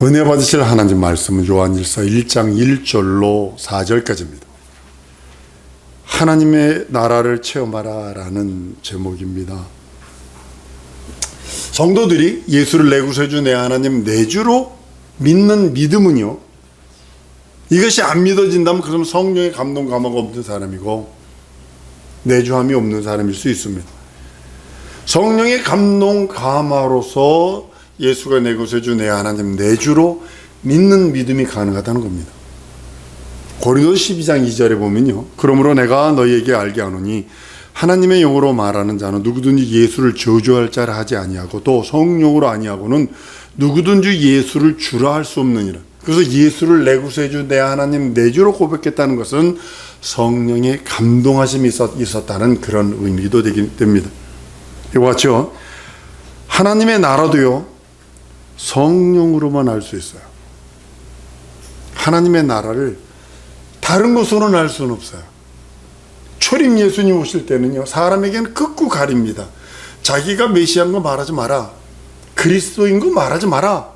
은혜 받으실 하나님 말씀은 요한일서 1장 1절로 4절까지입니다. 하나님의 나라를 체험하라 라는 제목입니다. 성도들이 예수를 내 구세주 내 하나님 내주로 믿는 믿음은요, 이것이 안 믿어진다면 그러면 성령의 감동 감화가 없는 사람이고 내주함이 없는 사람일 수 있습니다. 성령의 감동 감화로서 예수가 내 구세주 내 하나님 내주로 믿는 믿음이 가능하다는 겁니다. 고린도서 12장 2절에 보면요, 그러므로 내가 너희에게 알게 하노니 하나님의 영으로 말하는 자는 누구든지 예수를 저주할 자라 하지 아니하고 또 성령으로 아니하고는 누구든지 예수를 주라 할 수 없느니라. 그래서 예수를 내 구세주 내 하나님 내주로 고백했다는 것은 성령의 감동하심이 있었다는 그런 의미도 됩니다. 이와 같이 하나님의 나라도요, 성령으로만 알 수 있어요. 하나님의 나라를 다른 것으로는 알 수는 없어요. 초림 예수님 오실 때는요, 사람에게는 극구 가립니다. 자기가 메시아인 거 말하지 마라. 그리스도인 거 말하지 마라.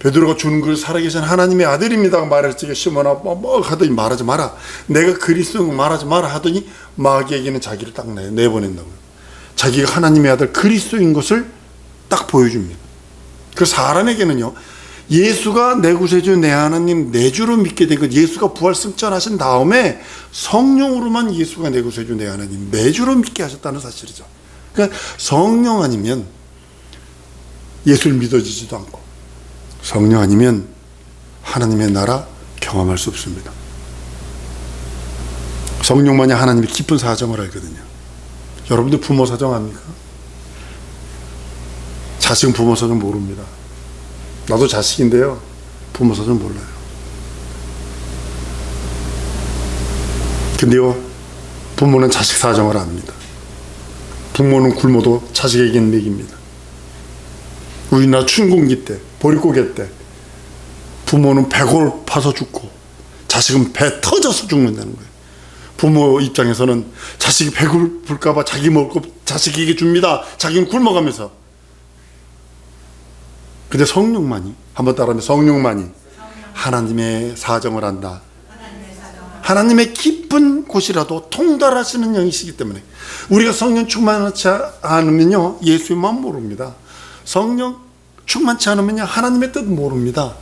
베드로가 주는 그 살아계신 하나님의 아들입니다 말할 적에 시몬아 하더니 말하지 마라. 내가 그리스도인 거 말하지 마라 하더니 마귀에게는 자기를 딱 내보낸다고요. 자기가 하나님의 아들 그리스도인 것을 딱 보여줍니다. 그 사람에게는요, 예수가 내 구세주 내 하나님 내주로 믿게 된 것, 예수가 부활 승천하신 다음에 성령으로만 예수가 내 구세주 내 하나님 내주로 믿게 하셨다는 사실이죠. 그러니까 성령 아니면 예수를 믿어지지도 않고 성령 아니면 하나님의 나라 경험할 수 없습니다. 성령만이 하나님의 깊은 사정을 알거든요. 여러분들 부모 사정 압니까? 자식은 부모 사정 모릅니다. 나도 자식인데요, 부모 사정 몰라요. 근데요, 부모는 자식 사정을 압니다. 부모는 굶어도 자식에게는 먹입니다. 우리나라 춘궁기 때, 보릿고개 때 부모는 배고파서 죽고 자식은 배 터져서 죽는다는 거예요. 부모 입장에서는 자식이 배고플까봐 자기 먹을 거 자식에게 줍니다. 자기는 굶어가면서. 근데 성령만이, 한번 따라하면 성령만이 하나님의 사정을 안다. 하나님의 깊은 곳이라도 통달하시는 영이시기 때문에 우리가 성령 충만하지 않으면요, 예수님만 모릅니다. 성령 충만치 않으면요, 하나님의 뜻 모릅니다.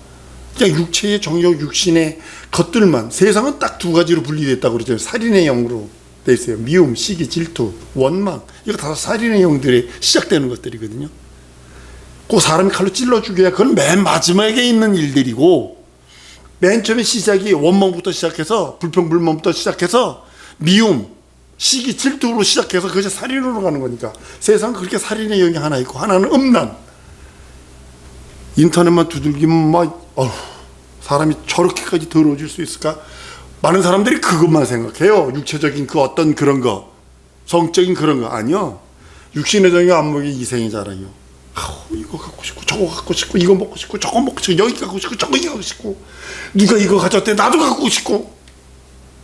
그냥 육체의 정욕, 육신의 것들만, 세상은 딱 두 가지로 분리됐다고 그러죠. 살인의 영으로 돼 있어요. 미움, 시기, 질투, 원망, 이거 다 살인의 영들이 시작되는 것들이거든요. 그 사람이 칼로 찔러 죽여야 그건 맨 마지막에 있는 일들이고, 맨 처음에 시작이 원망부터 시작해서 불평불만부터 시작해서 미움, 시기, 질투로 시작해서 그것이 살인으로 가는 거니까 세상은 그렇게 살인의 영이 하나 있고 하나는 음란. 인터넷만 두들기면 막 사람이 저렇게까지 더러워질 수 있을까? 많은 사람들이 그것만 생각해요. 육체적인 그 어떤 그런 거, 성적인 그런 거. 아니요, 육신의 정이 안목이 이생이 자라요. 이거 갖고 싶고 저거 갖고 싶고 이거 먹고 싶고 저거 먹고 싶고 여기 갖고 싶고 저거 갖고 싶고, 누가 이거 가져왔대 나도 갖고 싶고,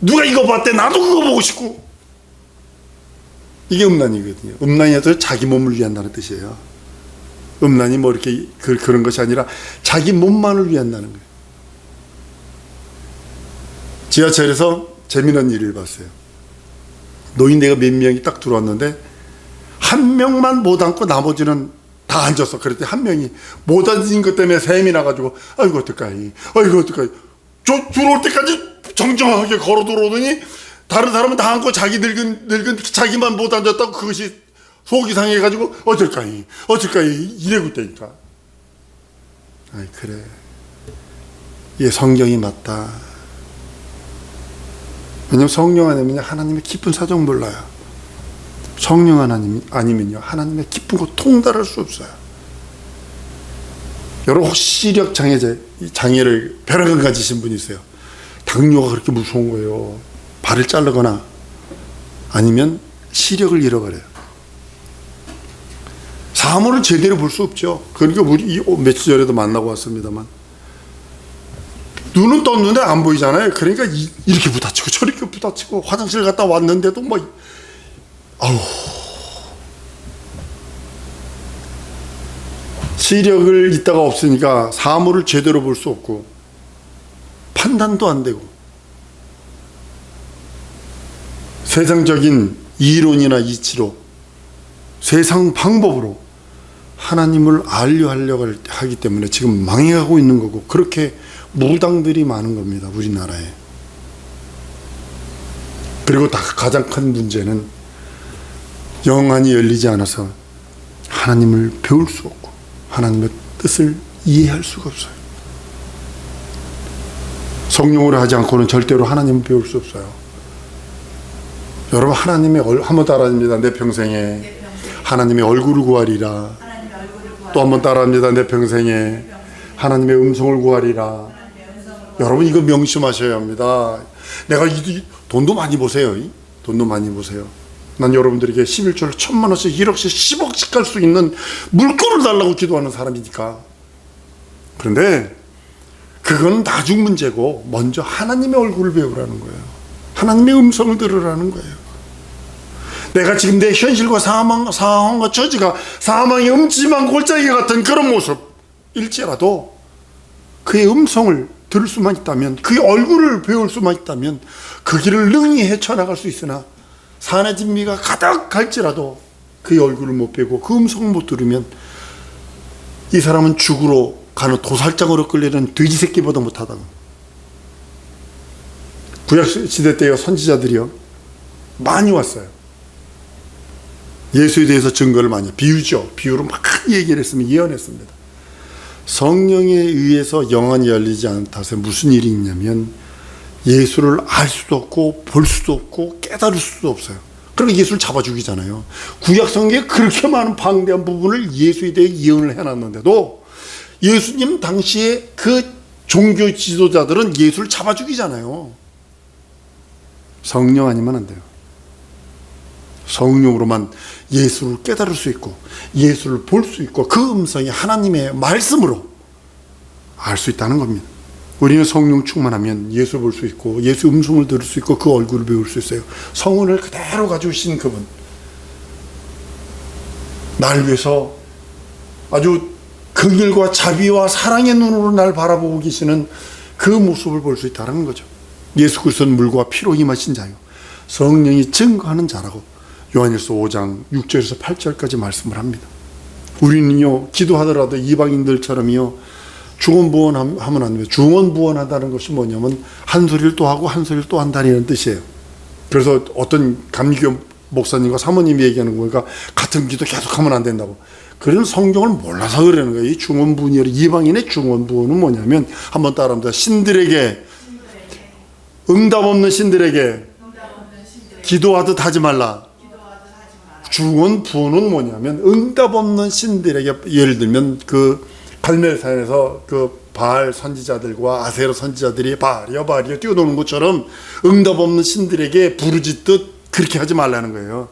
누가 이거 봤대 나도 그거 보고 싶고. 이게 음란이거든요. 음란이라도 자기 몸을 위한다는 뜻이에요. 음란이 뭐 이렇게 그런 것이 아니라 자기 몸만을 위한다는 거예요. 지하철에서 재미난 일을 봤어요. 노인네가 몇 명이 딱 들어왔는데 한 명만 못 앉고 나머지는 다 앉았어. 그랬더니 한 명이 못 앉은 것 때문에 샘이 나가지고 아이고 어떡하니, 아이고 어떡하니, 저 들어올 때까지 정정하게 걸어 들어오더니 다른 사람은 다 앉고 자기 늙은 자기만 못 앉았다고 그것이 속이 상해가지고 어쩔까이 이래고 있다니까. 아이 그래, 이게 성경이 맞다. 왜냐면 성령 아니면 하나님의 깊은 사정 몰라요. 성령 하나님 아니면요, 하나님의 깊은 거 통달할 수 없어요. 여러분 혹시 시력 장애를 벼락을 가지신 분이 있어요. 당뇨가 그렇게 무서운 거예요. 발을 자르거나 아니면 시력을 잃어버려요. 사물을 제대로 볼 수 없죠. 그러니까 우리 며칠 전에도 만나고 왔습니다만 눈은 떴는데 안 보이잖아요. 그러니까 이렇게 부딪히고 저렇게 부딪히고 화장실 갔다 왔는데도 뭐 시력을 있다가 없으니까 사물을 제대로 볼 수 없고 판단도 안 되고 세상적인 이론이나 이치로 세상 방법으로 하나님을 알려하려고 하기 때문에 지금 망해가고 있는 거고, 그렇게 무당들이 많은 겁니다, 우리나라에. 그리고 가장 큰 문제는 영안이 열리지 않아서 하나님을 배울 수 없고 하나님의 뜻을 이해할 수가 없어요. 성령으로 하지 않고는 절대로 하나님을 배울 수 없어요. 여러분, 하나님의 한번 따라합니다. 내 평생에 하나님의 얼굴을 구하리라. 또 한번 따라합니다. 내 평생에 하나님의 음성을 구하리라. 여러분, 이거 명심하셔야 합니다. 내가 돈도 많이 보세요. 돈도 많이 보세요. 난 여러분들에게 11조를 1,000만 원씩 1억씩 10억씩 갈 수 있는 물건을 달라고 기도하는 사람이니까. 그런데 그건 나중 문제고, 먼저 하나님의 얼굴을 배우라는 거예요. 하나님의 음성을 들으라는 거예요. 내가 지금 내 현실과 상황과 처지가 사망의 음침한 골짜기 같은 그런 모습일지라도 그의 음성을 들을 수만 있다면, 그의 얼굴을 배울 수만 있다면 그 길을 능히 헤쳐나갈 수 있으나, 산의 진미가 가득할지라도 그의 얼굴을 못 배우고 그 음성을 못 들으면 이 사람은 죽으러 가는 도살장으로 끌리는 돼지 새끼보다 못하다고. 구약시대 때요, 선지자들이요 많이 왔어요. 예수에 대해서 증거를 많이, 비유로 막 얘기를 했으면 예언했습니다. 성령에 의해서 영안이 열리지 않다서 무슨 일이 있냐면, 예수를 알 수도 없고 볼 수도 없고 깨달을 수도 없어요. 그러니까 예수를 잡아 죽이잖아요. 구약 성경에 그렇게 많은 방대한 부분을 예수에 대해 예언을 해놨는데도 예수님 당시에 그 종교 지도자들은 예수를 잡아 죽이잖아요. 성령 아니면 안 돼요. 성령으로만 예수를 깨달을 수 있고 예수를 볼 수 있고 그 음성이 하나님의 말씀으로 알 수 있다는 겁니다. 우리는 성령 충만하면 예수 볼 수 있고 예수 음성을 들을 수 있고 그 얼굴을 배울 수 있어요. 성은을 그대로 가지신 그분, 날 위해서 아주 긍휼과 자비와 사랑의 눈으로 날 바라보고 계시는 그 모습을 볼 수 있다는 거죠. 예수 그리스도는 물과 피로 임하신 자요 성령이 증거하는 자라고 요한일서 5장 6절에서 8절까지 말씀을 합니다. 우리는요, 기도하더라도 이방인들처럼요 중언부언하면 안 됩니다. 중언부언하다는 것이 뭐냐면 한 소리를 또 하고 한 소리를 또 한다는 뜻이에요. 그래서 어떤 감리교 목사님과 사모님이 얘기하는 거니까 같은 기도 계속하면 안 된다고. 그런 성경을 몰라서 그러는 거예요. 이 중언부언이, 이방인의 중언부언은 뭐냐면, 한번 따라합니다. 신들에게, 응답 없는 신들에게 기도하듯 하지 말라. 중언부언은 뭐냐면 응답 없는 신들에게, 예를 들면 그 갈멜산에서 그 바알 선지자들과 아세라 선지자들이 바알이여 뛰어노는 것처럼 응답 없는 신들에게 부르짖듯 그렇게 하지 말라는 거예요.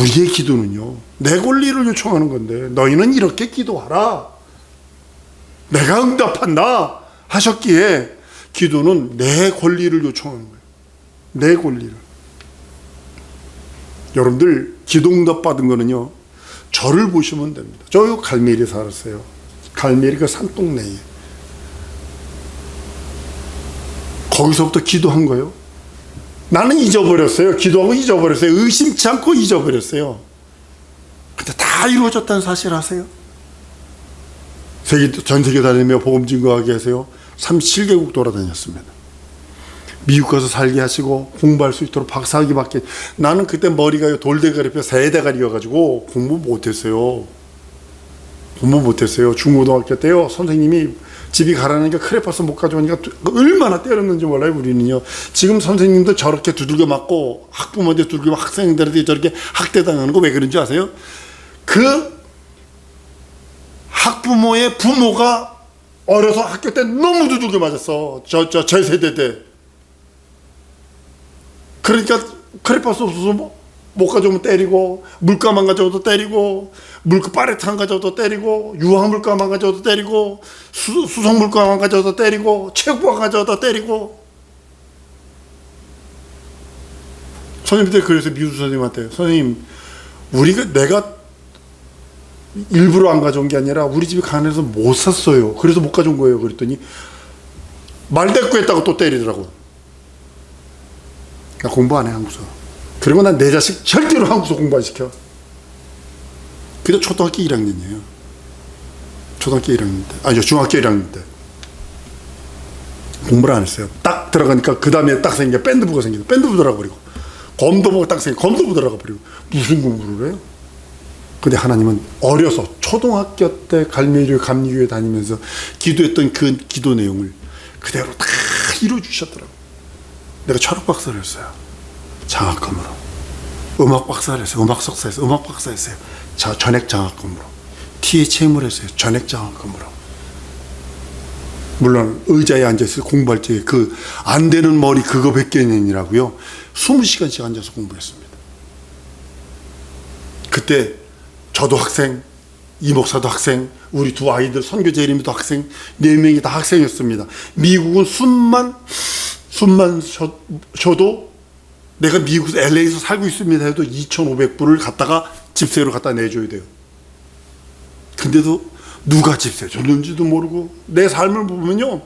우리의 기도는요, 내 권리를 요청하는 건데 너희는 이렇게 기도하라, 내가 응답한다 하셨기에 기도는 내 권리를 요청하는 거예요. 내 권리를. 여러분들 기도 응답 받은 거는요, 저를 보시면 됩니다. 저 갈멜리에 살았어요. 갈멜리 그 산동네에. 거기서부터 기도한 거예요. 나는 잊어버렸어요. 기도하고 잊어버렸어요. 의심치 않고 잊어버렸어요. 근데 다 이루어졌다는 사실 아세요? 전 세계 다니며 복음 증거하게 하세요. 37개국 돌아다녔습니다. 미국 가서 살게 하시고 공부할 수 있도록 박사학위 받게. 나는 그때 머리가 돌대가리뼈 새대가리여가지고 공부 못했어요. 중고등학교 때요, 선생님이 집이 가라니까 크레파스 못 가져오니까 얼마나 때렸는지 몰라요. 우리는요, 지금 선생님도 저렇게 두들겨 맞고 학부모한테 두들겨 맞고 학생들한테 저렇게 학대당하는 거 왜 그런지 아세요? 그 학부모의 부모가 어려서 학교 때 너무 두들겨 맞았어. 제 세대 때. 그러니까 크레파스 없어서 못 가져오면 때리고, 물감만 가져오도 때리고, 파레트 안 가져오도 때리고, 유황 물감만 가져오도 때리고, 수성 물감만 가져오도 때리고, 체육복 가져오도 때리고. 선생님한테 그래서 미술 선생님한테, 선생님, 내가 일부러 안 가져온 게 아니라 우리 집에 가난해서 못 샀어요. 그래서 못 가져온 거예요. 그랬더니 말대꾸했다고 또 때리더라고. 나 공부 안 해, 한국서. 그리고 난 내 자식 절대로 한국서 공부 안 시켜. 그게 초등학교 1학년이에요. 초등학교 1학년 때. 아니죠, 중학교 1학년 때. 공부를 안 했어요. 딱 들어가니까 그 다음에 딱 생긴 게 밴드부가 생기고, 밴드부 들어가 버리고, 검도부가 딱 생기고, 검도부 들어가 버리고, 무슨 공부를 해요? 근데 하나님은 어려서 초등학교 때 갈매기교회 감리교회 다니면서 기도했던 그 기도 내용을 그대로 다 이루어주셨더라고요. 내가 철학 박사를 했어요. 장학금으로. 음악 박사를 했어요. 음악 석사했어요. 음악 박사 했어요. 전액 장학금으로. THM을 했어요. 전액 장학금으로. 물론 의자에 앉아서 공부할 때 그 안 되는 머리 그거 100개년이라고요. 20시간씩 앉아서 공부했습니다. 그때 저도 학생, 이 목사도 학생, 우리 두 아이들 선교 재림이도 학생, 4명이 다 학생이었습니다. 미국은 숨만 쉬어도 내가 미국 LA에서 살고 있습니다 해도 2,500불을 갖다가 집세로 갖다 내줘야 돼요. 근데도 누가 집세 줬는지도 모르고 내 삶을 보면요,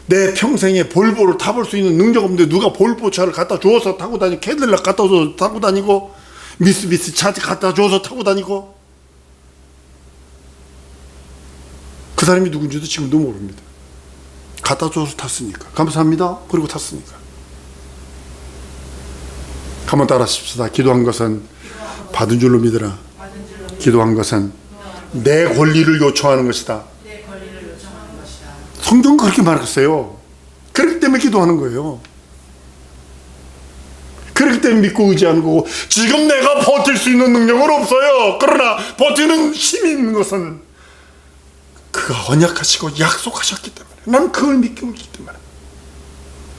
내 평생에 볼보를 타볼 수 있는 능력 없는데 누가 볼보 차를 갖다 주어서 타고 다니고, 캐딜락 갖다 줘서 타고 다니고, 미쓰비시 차 갖다 줘서 타고 다니고, 그 사람이 누군지도 지금도 모릅니다. 갖다 줘서 탔으니까 감사합니다. 그리고 탔으니까. 한번 따라하십시다. 기도한 것은 받은 줄로 믿으라. 기도한 것은 내 권리를 요청하는 것이다. 성경은 그렇게 말했어요. 그렇기 때문에 기도하는 거예요. 그렇기 때문에 믿고 의지하는 거고, 지금 내가 버틸 수 있는 능력은 없어요. 그러나 버티는 힘이 있는 것은 그가 언약하시고 약속하셨기 때문에, 난 그걸 믿고 있기 때문에.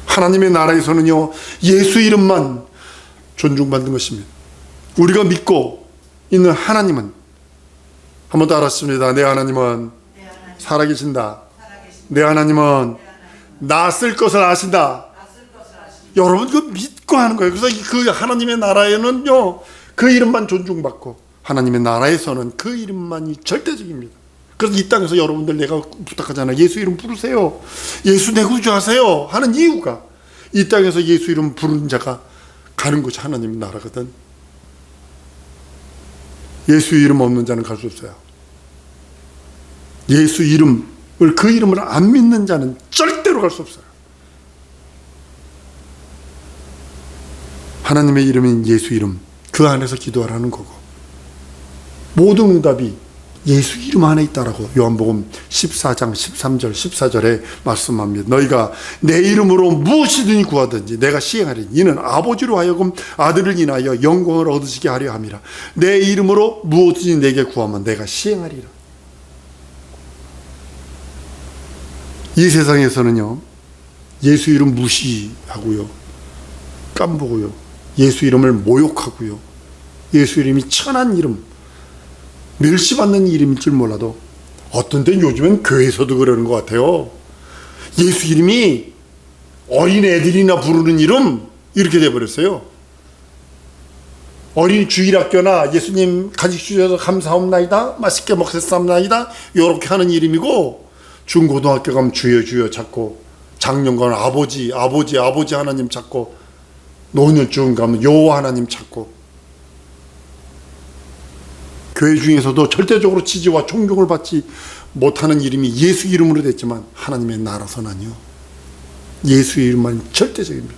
하나님의 나라에서는요, 예수 이름만 존중받는 것입니다. 우리가 믿고 있는 하나님은, 한번 더 알았습니다. 내 하나님은 살아계신다. 내 하나님은 나 쓸 것을 아신다. 여러분 그 믿고 하는 거예요. 그래서 그 하나님의 나라에는요, 그 이름만 존중받고, 하나님의 나라에서는 그 이름만이 절대적입니다. 그래서 이 땅에서 여러분들 내가 부탁하잖아요. 예수 이름 부르세요. 예수 내 구주하세요 하는 이유가, 이 땅에서 예수 이름 부르는 자가 가는 곳이 하나님의 나라거든. 예수 이름 없는 자는 갈 수 없어요. 예수 이름을, 그 이름을 안 믿는 자는 절대로 갈 수 없어요. 하나님의 이름인 예수 이름, 그 안에서 기도하라는 거고, 모든 응답이 예수 이름 안에 있다라고 요한복음 14장 13절 14절에 말씀합니다. 너희가 내 이름으로 무엇이든지 구하든지 내가 시행하리니 이는 아버지로 하여금 아들을 인하여 영광을 얻으시게 하려 함이라. 내 이름으로 무엇이든지 내게 구하면 내가 시행하리라. 이 세상에서는요, 예수 이름 무시하고요, 깜보고요, 예수 이름을 모욕하고요, 예수 이름이 천한 이름, 멸시받는 이름일 줄 몰라도, 어떤 때는 요즘엔 교회에서도 그러는 것 같아요. 예수 이름이 어린 애들이나 부르는 이름 이렇게 돼버렸어요. 어린 주일학교나 예수님 간식 주셔서 감사합나이다, 맛있게 먹겠습나이다, 이렇게 하는 이름이고, 중고등학교 가면 주여 주여 찾고, 작년 가면 아버지 하나님 찾고, 노년중 가면 여호와 하나님 찾고, 교회 중에서도 절대적으로 지지와 존경을 받지 못하는 이름이 예수 이름으로 됐지만, 하나님의 나라서는요, 예수 이름만 절대적입니다.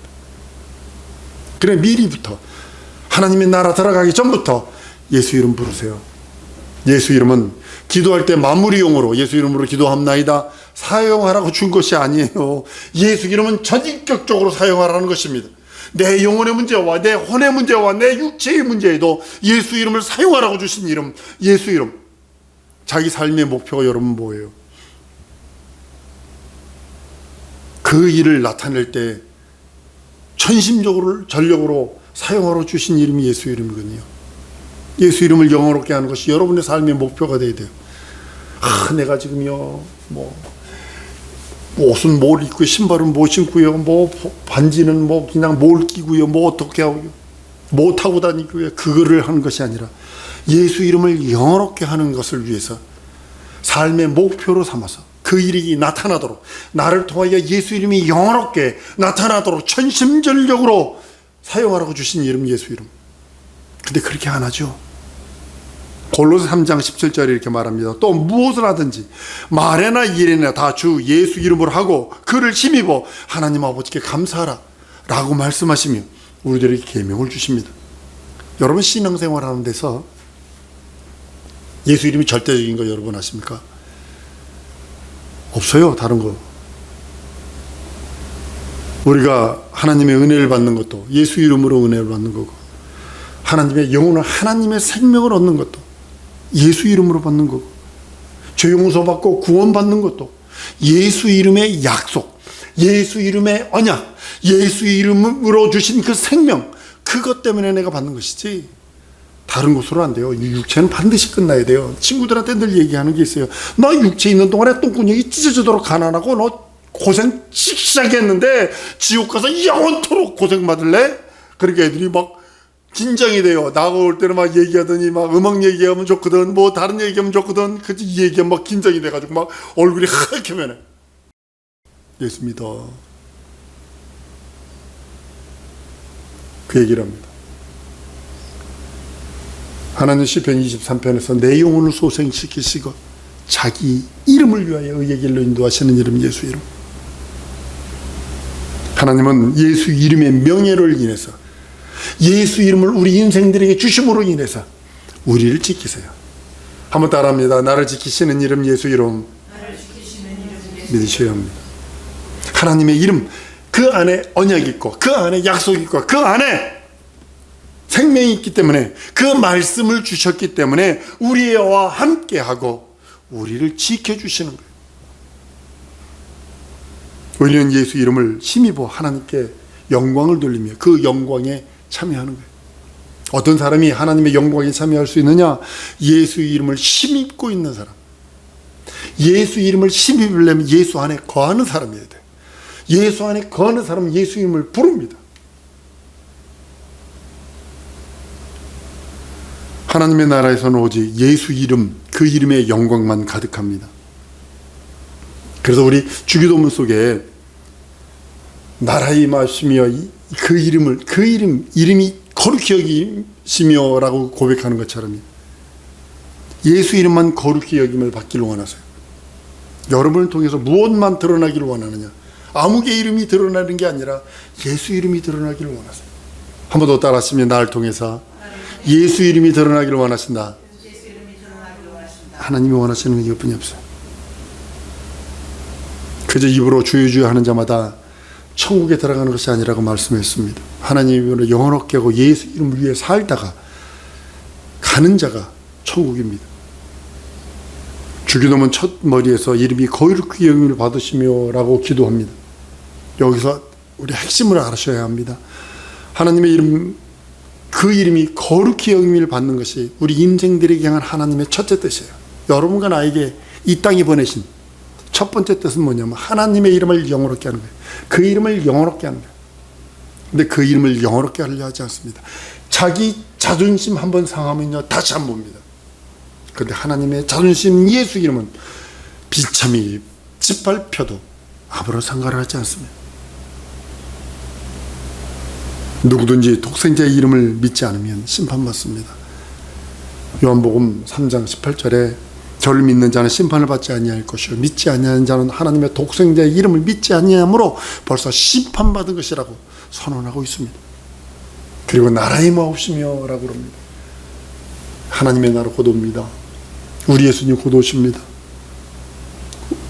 그래, 미리부터 하나님의 나라 들어가기 전부터 예수 이름 부르세요. 예수 이름은 기도할 때 마무리용으로 예수 이름으로 기도합나이다 사용하라고 준 것이 아니에요. 예수 이름은 전인격적으로 사용하라는 것입니다. 내 영혼의 문제와 내 혼의 문제와 내 육체의 문제에도 예수 이름을 사용하라고 주신 이름, 예수 이름. 자기 삶의 목표가 여러분 뭐예요? 그 일을 나타낼 때 전심적으로 전력으로 사용하러 주신 이름이 예수 이름이거든요. 예수 이름을 영원롭게 하는 것이 여러분의 삶의 목표가 돼야 돼요. 내가 지금요, 옷은 뭘 입고, 신발은 뭐 신고요, 반지는 그냥 뭘 끼고요, 어떻게 하고요, 뭐 타고 다니고요, 그거를 하는 것이 아니라 예수 이름을 영화롭게 하는 것을 위해서 삶의 목표로 삼아서 그 일이 나타나도록, 나를 통하여 예수 이름이 영화롭게 나타나도록 전심전력으로 사용하라고 주신 이름, 예수 이름. 근데 그렇게 안 하죠. 골로새 3장 17절에 이렇게 말합니다. 또 무엇을 하든지 말에나 일에나 다 주 예수 이름으로 하고 그를 힘입어 하나님 아버지께 감사하라 라고 말씀하시며 우리들에게 계명을 주십니다. 여러분, 신앙생활 하는 데서 예수 이름이 절대적인 거 여러분 아십니까? 없어요. 다른 거. 우리가 하나님의 은혜를 받는 것도 예수 이름으로 은혜를 받는 거고, 하나님의 영혼을, 하나님의 생명을 얻는 것도 예수 이름으로 받는 거고, 죄 용서 받고 구원 받는 것도 예수 이름의 약속, 예수 이름의 언약, 예수 이름으로 주신 그 생명, 그것 때문에 내가 받는 것이지 다른 것으로 안 돼요. 육체는 반드시 끝나야 돼요. 친구들한테 늘 얘기하는 게 있어요. 너 육체 있는 동안에 똥구녕이 찢어지도록 가난하고 너 고생 시작했는데 지옥 가서 영원토록 고생 받을래? 그러니까 애들이 막 긴장이 돼요. 나올 때는 막 얘기하더니 막 음악 얘기하면 좋거든, 뭐 다른 얘기하면 좋거든. 그 얘기하면 막 긴장이 돼가지고 막 얼굴이 하얗게 변해. 예수 믿어. 그 얘기를 합니다. 하나님 시편 23편에서 내 영혼을 소생시키시고 자기 이름을 위하여 의의 길로 인도하시는 이름, 예수 이름. 하나님은 예수 이름의 명예를 인해서, 예수 이름을 우리 인생들에게 주심으로 인해서 우리를 지키세요. 한번 따라합니다. 나를 지키시는 이름, 예수 이름. 믿으셔야 합니다. 하나님의 이름, 그 안에 언약이 있고 그 안에 약속이 있고 그 안에 생명이 있기 때문에, 그 말씀을 주셨기 때문에 우리와 함께하고 우리를 지켜주시는 거예요. 우리는 예수 이름을 힘입어 하나님께 영광을 돌리며 그 영광에 참여하는 거예요. 어떤 사람이 하나님의 영광에 참여할 수 있느냐? 예수 이름을 힘입고 있는 사람. 예수 이름을 힘입으려면 예수 안에 거하는 사람이어야 돼요. 예수 안에 거하는 사람은 예수 이름을 부릅니다. 하나님의 나라에서는 오직 예수 이름, 그 이름의 영광만 가득합니다. 그래서 우리 주기도문 속에 나라의 임하시며 그 이름이 거룩히 여기시며 라고 고백하는 것처럼 예수 이름만 거룩히 여김을 받기를 원하세요. 여러분을 통해서 무엇만 드러나기를 원하느냐? 아무개 이름이 드러나는 게 아니라 예수 이름이 드러나기를 원하세요. 한 번 더 따라하시면, 나를 통해서 예수 이름이 드러나기를 원하신다. 하나님이 원하시는 건 이것뿐이 없어요. 그저 입으로 주여 하는 자마다 천국에 들어가는 것이 아니라고 말씀했습니다. 하나님으로 영원하게 하고 예수 이름을 위해 살다가 가는 자가 천국입니다. 주기도문 첫 머리에서 이름이 거룩히 여김을 받으시며 라고 기도합니다. 여기서 우리 핵심을 알아셔야 합니다. 하나님의 이름, 그 이름이 거룩히 여김을 받는 것이 우리 인생들에게 향한 하나님의 첫째 뜻이에요. 여러분과 나에게 이 땅에 보내신 첫 번째 뜻은 뭐냐면 하나님의 이름을 영원롭게 하는 거예요. 그 이름을 영원롭게 하는 거예요. 근데 그 이름을 영원롭게 하려 하지 않습니다. 자기 자존심 한번 상하면요, 다시 한 봅니다. 그런데 하나님의 자존심 예수 이름은 비참히 짓밟혀도 아무런 상관을 하지 않습니다. 누구든지 독생자의 이름을 믿지 않으면 심판받습니다. 요한복음 3장 18절에 저를 믿는 자는 심판을 받지 아니할 것이요 믿지 아니하는 자는 하나님의 독생자의 이름을 믿지 아니하므로 벌써 심판받은 것이라고 선언하고 있습니다. 그리고 나라의 마옵시며 라고 그럽니다. 하나님의 나라 곧 옵니다. 우리 예수님 곧 오십니다.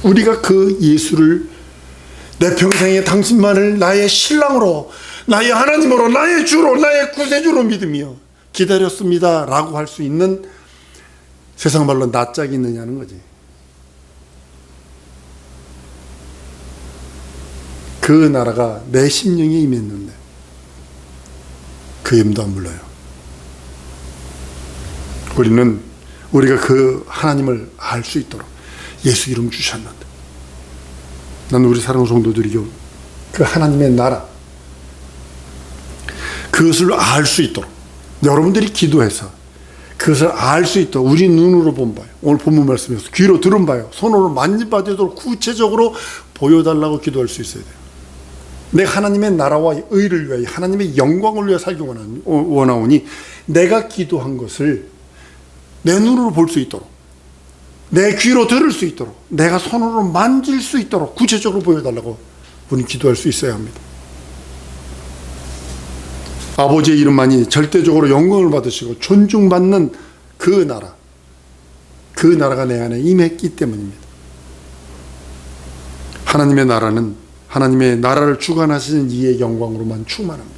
우리가 그 예수를 내 평생에 당신만을 나의 신랑으로, 나의 하나님으로, 나의 주로, 나의 구세주로 믿으며 기다렸습니다 라고 할 수 있는 세상 말로 낯짝이 있느냐는 거지. 그 나라가 내 심령에 임했는데 그 이름도 안 불러요. 우리는 우리가 그 하나님을 알 수 있도록 예수 이름 주셨는데, 난 우리 사랑하는 성도들이 그 하나님의 나라, 그것을 알 수 있도록 여러분들이 기도해서 그것을 알 수 있도록 우리 눈으로 본 바요, 오늘 본문 말씀에서 귀로 들은 바요, 손으로 만져봐도록 구체적으로 보여달라고 기도할 수 있어야 돼요. 내가 하나님의 나라와 의를 위하여 하나님의 영광을 위해 살기 원하오니 내가 기도한 것을 내 눈으로 볼 수 있도록, 내 귀로 들을 수 있도록, 내가 손으로 만질 수 있도록 구체적으로 보여달라고 우리는 기도할 수 있어야 합니다. 아버지의 이름만이 절대적으로 영광을 받으시고 존중받는 그 나라가 내 안에 임했기 때문입니다. 하나님의 나라는 하나님의 나라를 주관하시는 이의 영광으로만 충만합니다.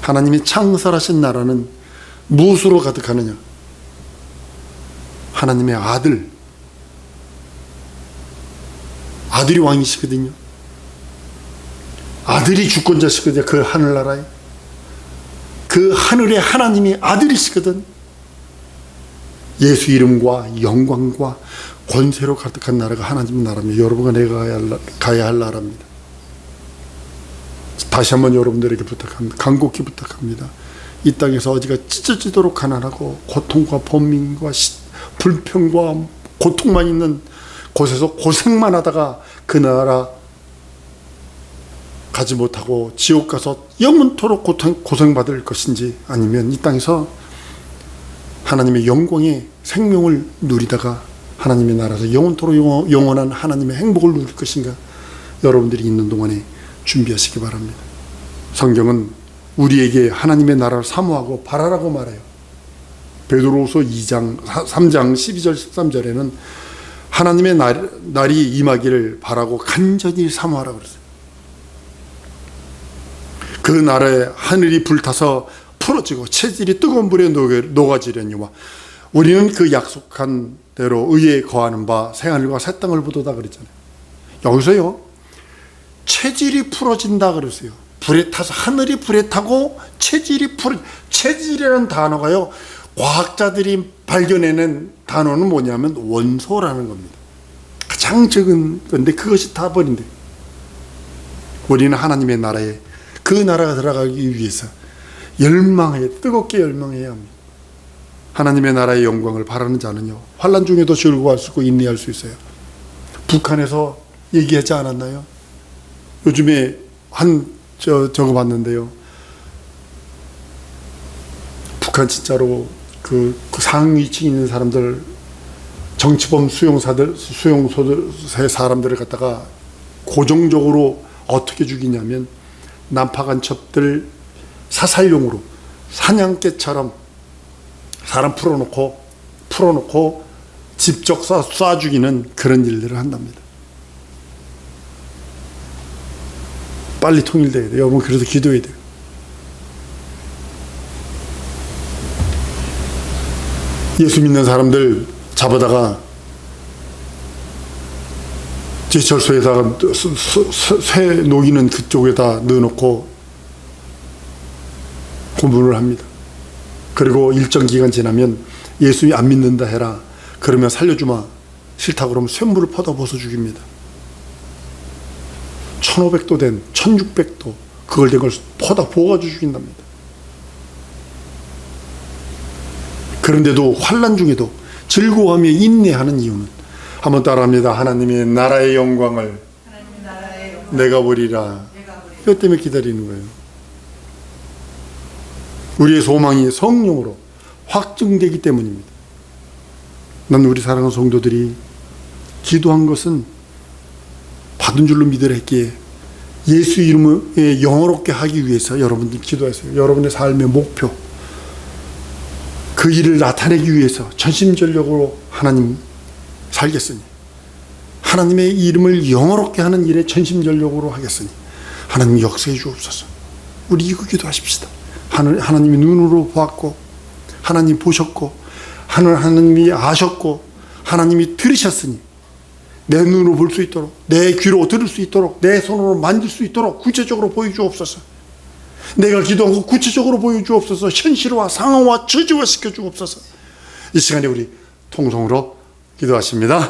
하나님이 창설하신 나라는 무엇으로 가득하느냐? 하나님의 아들이 왕이시거든요. 아들이 주권자시거든요. 그 하늘나라에, 그 하늘의 하나님이 아들이시거든. 예수 이름과 영광과 권세로 가득한 나라가 하나님 나라입니다. 여러분과 내가 가야 할 나라입니다. 다시 한번 여러분들에게 부탁합니다. 간곡히 부탁합니다. 이 땅에서 어디가 찢어지도록 가난하고 고통과 번민과 불평과 고통만 있는 곳에서 고생만 하다가 그 나라 가지 못하고 지옥 가서 영원토록 고생받을 것인지, 아니면 이 땅에서 하나님의 영광의 생명을 누리다가 하나님의 나라에서 영원토록 영원한 하나님의 행복을 누릴 것인가, 여러분들이 있는 동안에 준비하시기 바랍니다. 성경은 우리에게 하나님의 나라를 사모하고 바라라고 말해요. 베드로후서 3장 12절 13절에는 하나님의 날이 임하기를 바라고 간절히 사모하라고 그랬어요. 그 날에 하늘이 불타서 풀어지고 체질이 뜨거운 불에 녹아지려니와 우리는 그 약속한 대로 의에 거하는 바 새하늘과 새 땅을 보도다 그랬잖아요. 여기서요, 체질이 풀어진다 그랬어요. 불에 타서, 하늘이 불에 타고 체질이라는 단어가요, 과학자들이 발견해낸 단어는 뭐냐면 원소라는 겁니다. 가장 적은 건데 그것이 다 버린대. 우리는 하나님의 나라에, 그 나라가 들어가기 위해서 뜨겁게 열망해야 합니다. 하나님의 나라의 영광을 바라는 자는요, 환난 중에도 즐거워할 수 있고 인내할 수 있어요. 북한에서 얘기하지 않았나요? 요즘에 저거 봤는데요. 북한 진짜로 그 상위층에 있는 사람들, 정치범 수용소의 사람들을 갖다가 고정적으로 어떻게 죽이냐면, 난파간첩들 사살용으로 사냥개처럼 사람 풀어놓고 직접 쏴 죽이는 그런 일들을 한답니다. 빨리 통일돼야 돼요. 여러분, 그래서 기도해야 돼요. 예수 믿는 사람들 잡아다가 제철소에다가 쇠 녹이는 그쪽에다 넣어놓고 고문을 합니다. 그리고 일정 기간 지나면 예수 안 믿는다 해라. 그러면 살려주마. 싫다 그러면 쇳물을 퍼다 벗어 죽입니다. 1500도 된, 1600도 그걸 된 걸 퍼다 부어가지고 죽인답니다. 그런데도 환난 중에도 즐거워하며 인내하는 이유는, 한번 따라합니다. 하나님의 나라의 영광을 내가 보리라. 이것 때문에 기다리는 거예요. 우리의 소망이 성령으로 확증되기 때문입니다. 난 우리 사랑하는 성도들이 기도한 것은 받은 줄로 믿으라 했기에 예수 이름을 영어롭게 하기 위해서 여러분들 기도하세요. 여러분의 삶의 목표, 그 일을 나타내기 위해서 전심전력으로 하나님 살겠으니, 하나님의 이름을 영어롭게 하는 일에 전심전력으로 하겠으니 하나님 역사해 주옵소서. 우리 이거 기도하십시다. 하나님이 눈으로 보았고, 하나님 보셨고, 하나님이 아셨고, 하나님이 들으셨으니 내 눈으로 볼 수 있도록, 내 귀로 들을 수 있도록, 내 손으로 만질 수 있도록 구체적으로 보여주옵소서. 내가 기도한 거 구체적으로 보여주옵소서. 현실화, 상황화, 저지화 시켜주옵소서. 이 시간에 우리 통성으로 기도하십니다.